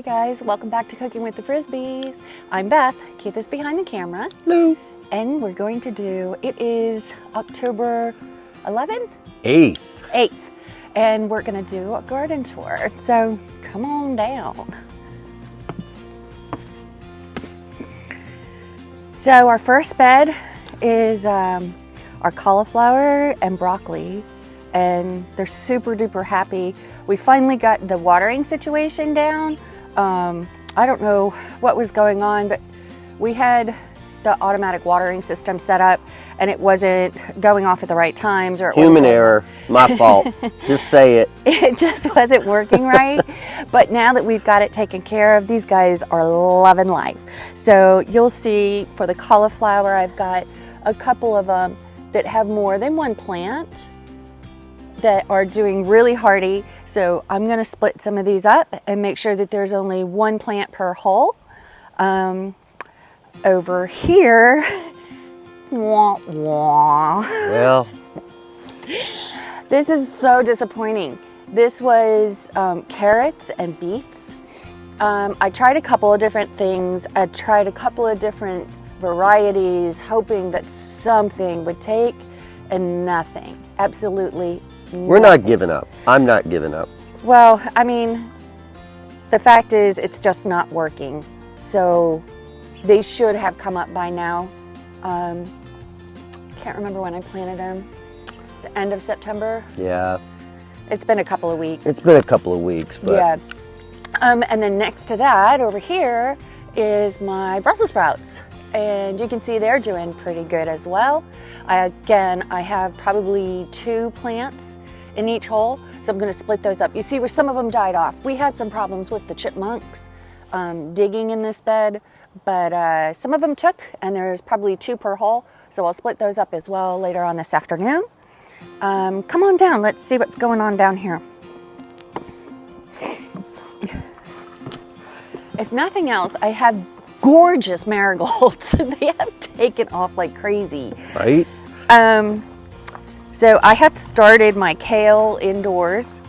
guys, welcome back to Cooking with the Frisbees. I'm Beth, Keith is behind the camera. Hello. And we're going to do, it is October 11th? 8th. 8th. And we're going to do a garden tour. So come on down. So our first bed is our cauliflower and broccoli. And they're super duper happy. We finally got the watering situation down. I don't know what was going on, but we had the automatic watering system set up and it wasn't going off at the right times, or Human error, my fault. Just say it. It just wasn't working right. But now that we've got it taken care of, these guys are loving life. So you'll see for the cauliflower, I've got a couple of them that have more than one plant that are doing really hardy. So I'm going to split some of these up and make sure that there's only one plant per hole. Over here, wah, wah. Well, this is so disappointing. This was carrots and beets. I tried a couple of different things. I tried a couple of different varieties, hoping that something would take, and nothing. Absolutely nothing. We're not giving up. I'm not giving up. Well, I mean, the fact is it's just not working. So they should have come up by now. Can't remember when I planted them. The end of September? Yeah. It's been a couple of weeks. It's been a couple of weeks, but yeah. And then next to that over here is my Brussels sprouts. And you can see they're doing pretty good as well. I have probably 2 plants in each hole, so I'm going to split those up. You see where some of them died off. We had some problems with the chipmunks digging in this bed, but some of them took, and there's probably 2 per hole, so I'll split those up as well later on this afternoon. Come on down, let's see what's going on down here. If nothing else, I have gorgeous marigolds. They have taken off like crazy. right? So I had started my kale indoors,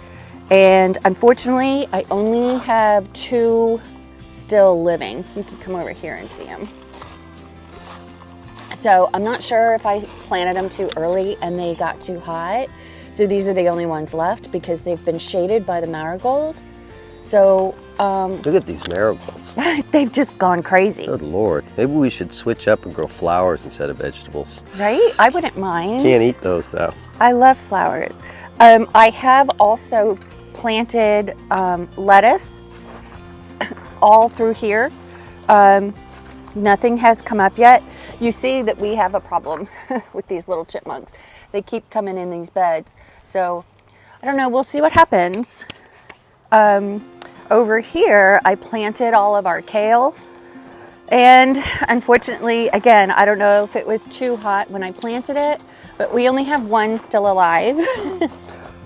and unfortunately I only have 2 still living. You can come over here and see them. So I'm not sure if I planted them too early and they got too hot. So these are the only ones left because they've been shaded by the marigold. So Look at these marigolds. they've just gone crazy. Good Lord. Maybe we should switch up and grow flowers instead of vegetables. Right? I wouldn't mind. Can't eat those though. I love flowers. I have also planted lettuce all through here. Nothing has come up yet. You see that we have a problem with these little chipmunks. They keep coming in these beds. So I don't know, we'll see what happens. Over here, I planted all of our kale. And unfortunately, again, I don't know if it was too hot when I planted it, but we only have 1 still alive.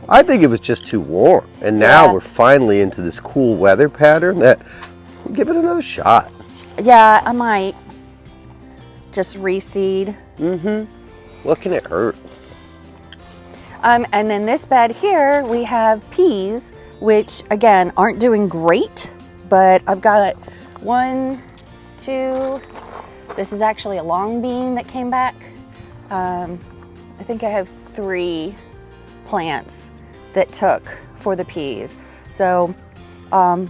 I think it was just too warm. And now Yeah. we're finally into this cool weather pattern that give it another shot. Yeah, I might just reseed. What can it hurt? And then this bed here, we have peas, which again, aren't doing great, but I've got 1, 2, this is actually a long bean that came back. I think I have 3 plants that took for the peas. So, and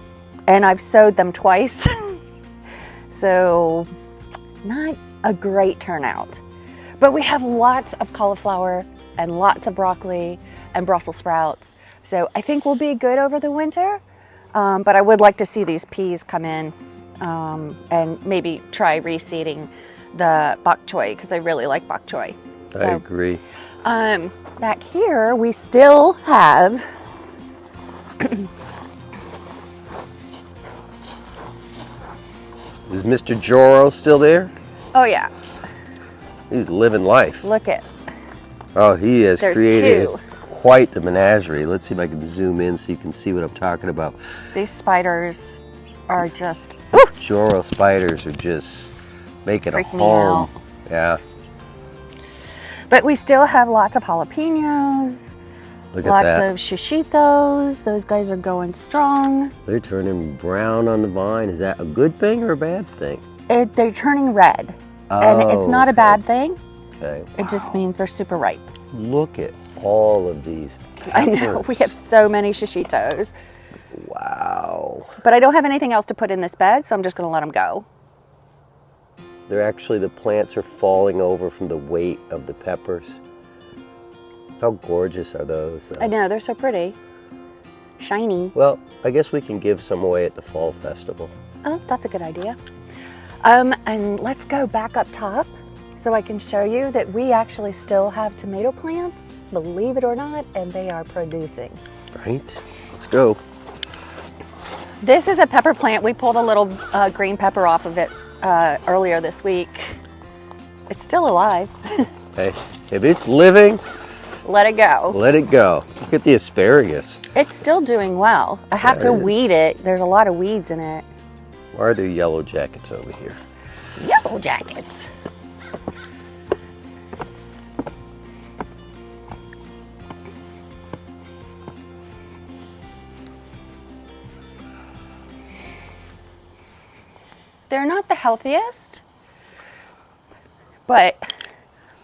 I've sowed them twice. So not a great turnout, but we have lots of cauliflower and lots of broccoli and Brussels sprouts. So I think we'll be good over the winter, but I would like to see these peas come in and maybe try reseeding the bok choy because I really like bok choy. I agree. Back here we still have Is Mr. Joro still there? oh yeah, He's living life. look at, Oh, he has There's created 2. quite the menagerie. Let's see if I can zoom in so you can see what I'm talking about. these spiders are just Joro spiders are just making Freak a me home. out. Yeah. But we still have lots of jalapenos. Look at Lots that. of shishitos. Those guys are going strong. They're turning brown on the vine. Is that a good thing or a bad thing? They're turning red. Oh, And it's not a bad thing. Okay. It just means they're super ripe. Look at all of these peppers. I know, we have so many shishitos. Wow. But I don't have anything else to put in this bed, so I'm just gonna let them go. They're actually, the plants are falling over from the weight of the peppers. How gorgeous are those, though? I know, they're so pretty. Shiny. Well, I guess we can give some away at the fall festival. Oh, that's a good idea. And let's go back up top so I can show you that we actually still have tomato plants, believe it or not, and they are producing. Right? Let's go. This is a pepper plant. We pulled a little green pepper off of it earlier this week. It's still alive. Hey, if it's living, Let it go. let it go. Look at the asparagus. It's still doing well. I have to weed it. There's a lot of weeds in it. Why are there yellow jackets over here? Yellow jackets. They're not the healthiest, but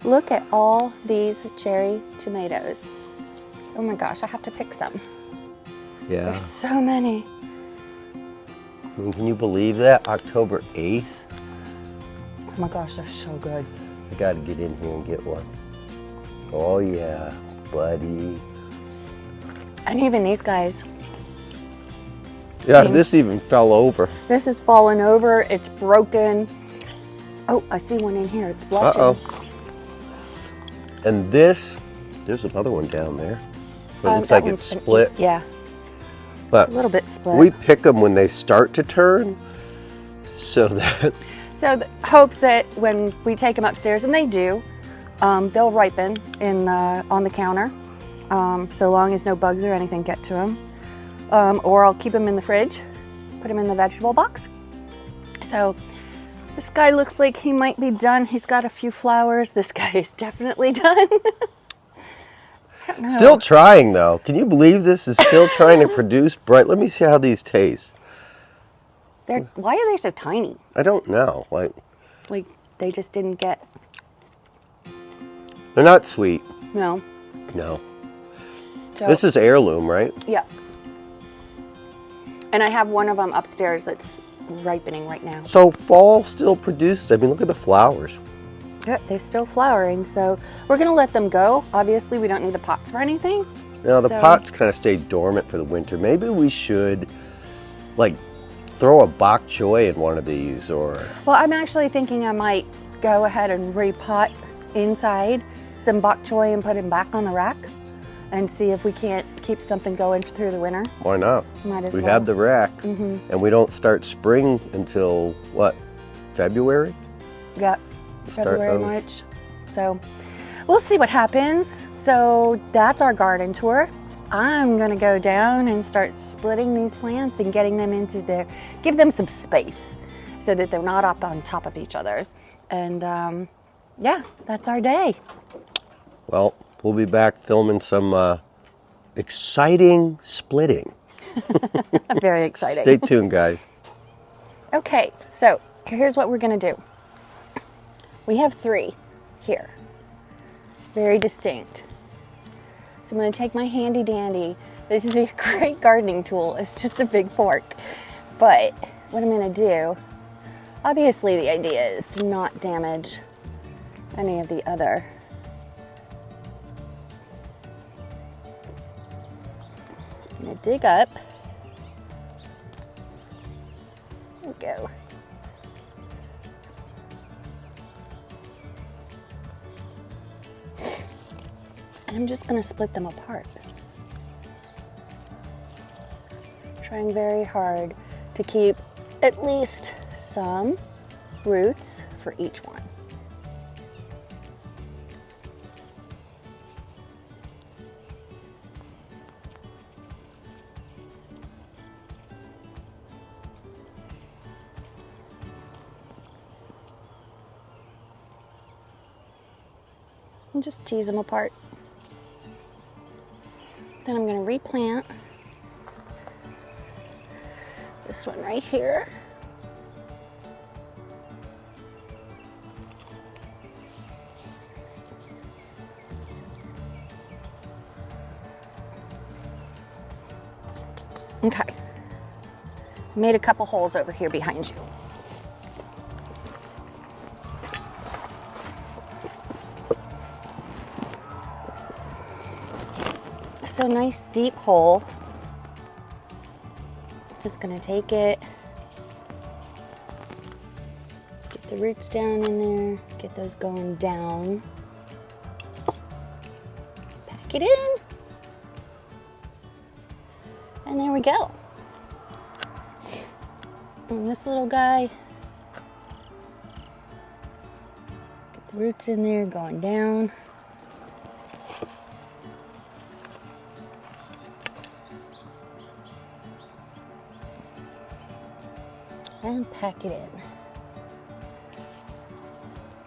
look at all these cherry tomatoes. Oh my gosh, I have to pick some. Yeah. There's so many. I mean, can you believe that? October 8th? Oh my gosh, they're so good. I gotta get in here and get one. Oh yeah, buddy. And even these guys. Yeah, this even fell over. This is fallen over, it's broken. Oh, I see one in here, it's blushing. Uh-oh. And this, there's another one down there. But it looks that like it's one's split. Yeah, But a little bit split. we pick them when they start to turn so that... So the hopes that when we take them upstairs, and they do, they'll ripen in on the counter, so long as no bugs or anything get to them. Or I'll keep them in the fridge, put them in the vegetable box. So this guy looks like he might be done. He's got a few flowers. This guy is definitely done. I don't know. Still trying though. Can you believe this is still trying to produce bright? Let me see how these taste. Why are they so tiny? I don't know. Like they just didn't get, they're not sweet. no. No. So, This is heirloom, right? yeah. And I have one of them upstairs that's ripening right now. So fall still produces. I mean, look at the flowers. Yep, they're still flowering, so we're gonna let them go. Obviously, we don't need the pots for anything. Now the So- pots kind of stay dormant for the winter. Maybe we should, like, throw a bok choy in one of these, or Well, I'm actually thinking I might go ahead and repot inside some bok choy and put him back on the rack and see if we can't keep something going through the winter. why not? Might as We well. have the rack, and we don't start spring until what? February? Yep, Start February, those. March. So we'll see what happens. So that's our garden tour. I'm gonna go down and start splitting these plants and getting them into give them some space so that they're not up on top of each other. And yeah, that's our day. Well, we'll be back filming some exciting splitting. Very exciting. Stay tuned, guys. Okay, so here's what we're gonna do. We have 3 here, very distinct. So I'm gonna take my handy dandy. This is a great gardening tool. It's just a big fork. But what I'm gonna do, obviously the idea is to not damage any of the other. I'm gonna dig up. There we go. And I'm just going to split them apart. Trying very hard to keep at least some roots for each one. And just tease them apart. Then I'm going to replant this one right here. Okay. Made a couple holes over here behind you. So nice deep hole. Just gonna take it, get the roots down in there, get those going down. Pack it in. And there we go. And this little guy, get the roots in there, going down. And pack it in.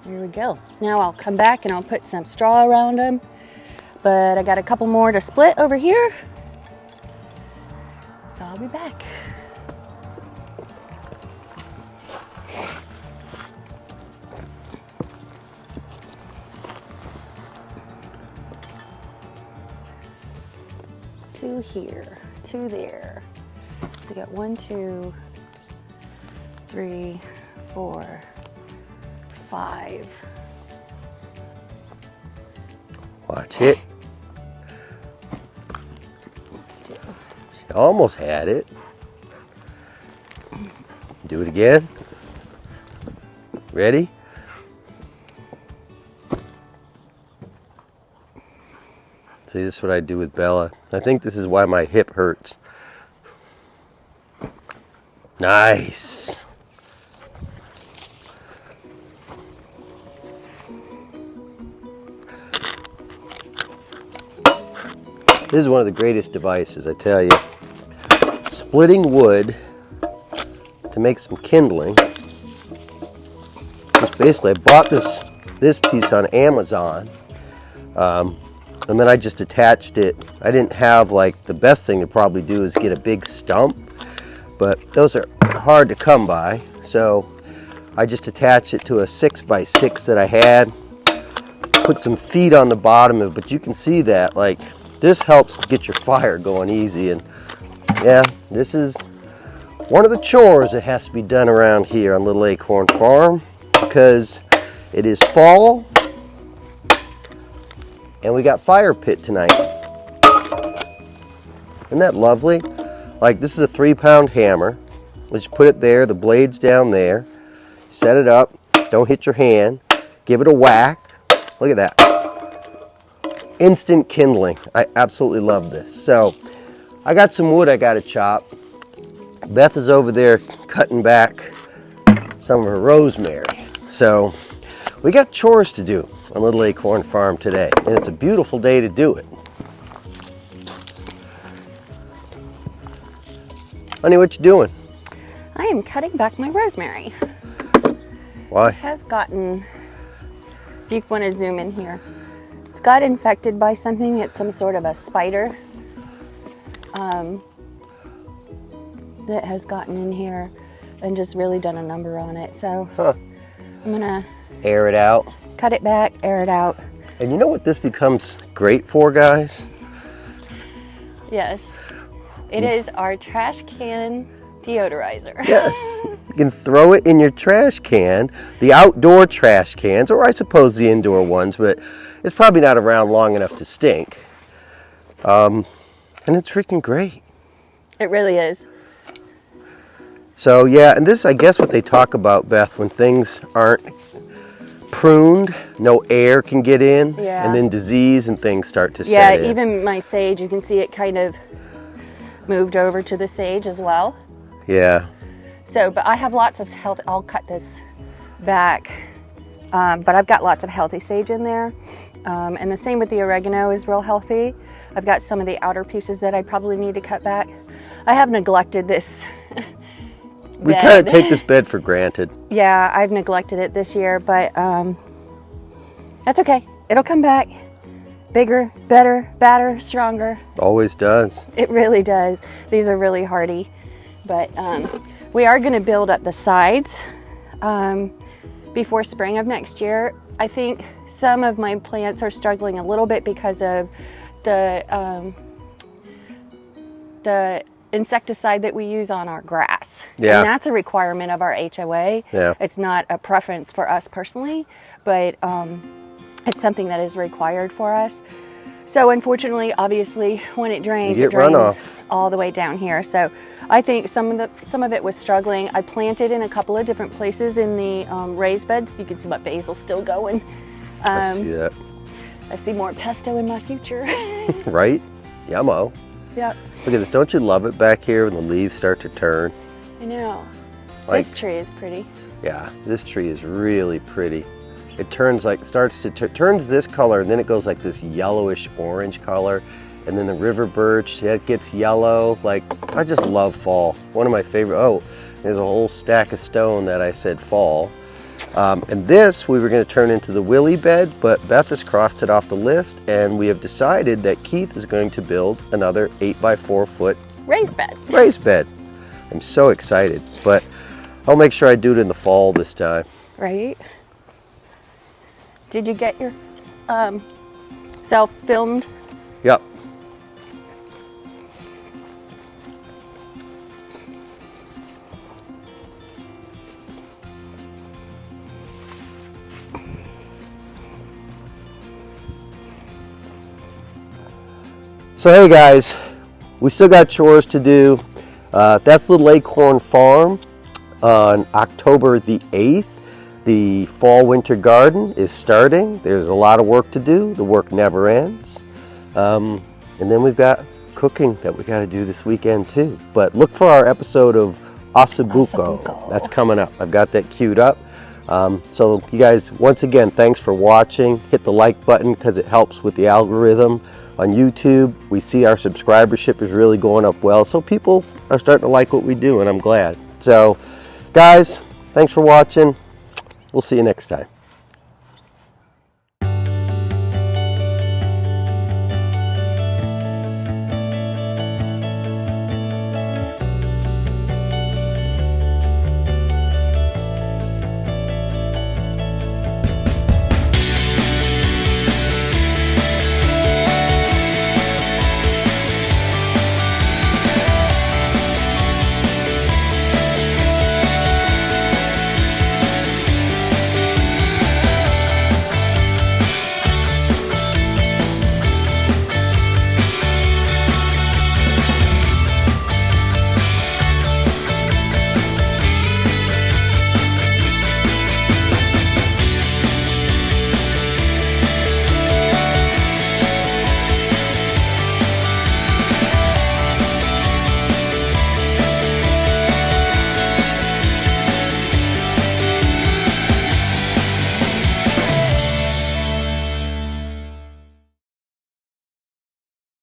There we go. Now I'll come back and I'll put some straw around them. But I got a couple more to split over here. So I'll be back. Two here, two there. So we got 1, 2, 3, 4, 5. Watch it. Let's do. She almost had it. Do it again. Ready? See, this is what I do with Bella. I think this is why my hip hurts. Nice. This is one of the greatest devices, I tell you. Splitting wood to make some kindling. Just basically, I bought this piece on Amazon, and then I just attached it. I didn't have, like, the best thing to probably do is get a big stump, but those are hard to come by. So I just attached it to a 6x6 that I had. Put some feet on the bottom of it, but you can see that, like, this helps get your fire going easy. And yeah, this is one of the chores that has to be done around here on Little Acorn Farm, because it is fall and we got fire pit tonight. Isn't that lovely? Like, this is a 3-pound hammer. Let's put it there, the blade's down there. Set it up, don't hit your hand. Give it a whack. Look at that. Instant kindling. I absolutely love this. So I got some wood I got to chop. Beth is over there cutting back some of her rosemary. So we got chores to do on Little Acorn Farm today, and it's a beautiful day to do it. Honey, what you doing? I am cutting back my rosemary. Why? It has gotten, if you want to zoom in here, it's got infected by something. It's some sort of a spider that has gotten in here and just really done a number on it. So I'm gonna air it out, cut it back, air it out. And you know what this becomes great for, guys? Yes, it is our trash can deodorizer. Yes, you can throw it in your trash can, the outdoor trash cans, or I suppose the indoor ones, but it's probably not around long enough to stink. And it's freaking great. It really is. So yeah, and this, I guess what they talk about, Beth, when things aren't pruned, no air can get in, Yeah. and then disease and things start to Yeah, set in. even my sage, you can see it kind of moved over to the sage as well. Yeah. So, but I have lots of health. I'll cut this back, but I've got lots of healthy sage in there. And the same with the oregano is real healthy. I've got some of the outer pieces that I probably need to cut back. I have neglected this We bed. kind of take this bed for granted. Yeah, I've neglected it this year, but that's okay. It'll come back. bigger, better, badder, stronger. Always does. It really does. These are really hardy. But we are going to build up the sides before spring of next year. I think some of my plants are struggling a little bit because of the insecticide that we use on our grass. Yeah. And that's a requirement of our HOA. Yeah. It's not a preference for us personally, but it's something that is required for us. So unfortunately, obviously, when it drains runoff all the way down here. So I think some of it was struggling. I planted in a couple of different places in the raised beds. You can see my basil's still going. I see that. I see more pesto in my future. Right? Yummo. Yep. Look at this. Don't you love it back here when the leaves start to turn? I know. Like, this tree is pretty. Yeah, this tree is really pretty. It turns like, turns this color, and then it goes like this yellowish orange color. And then the river birch, yeah, it gets yellow. Like, I just love fall. One of my favorite, oh, there's a whole stack of stone that I said fall. And this we were going to turn into the willy bed, but Beth has crossed it off the list, and we have decided that Keith is going to build another 8x4 foot Raised bed. raised bed. I'm so excited, but I'll make sure I do it in the fall this time. Right? Did you get your self filmed? Yep. So hey guys, we still got chores to do. That's Little Acorn Farm. On October the 8th, the fall winter garden is starting. There's a lot of work to do. The work never ends. And then we've got cooking that we got to do this weekend too. But look for our episode of Ossobuco. That's coming up. I've got that queued up. So you guys, once again, thanks for watching. Hit the like button because it helps with the algorithm. On YouTube, we see our subscribership is really going up well. So people are starting to like what we do, and I'm glad. So guys, thanks for watching. We'll see you next time.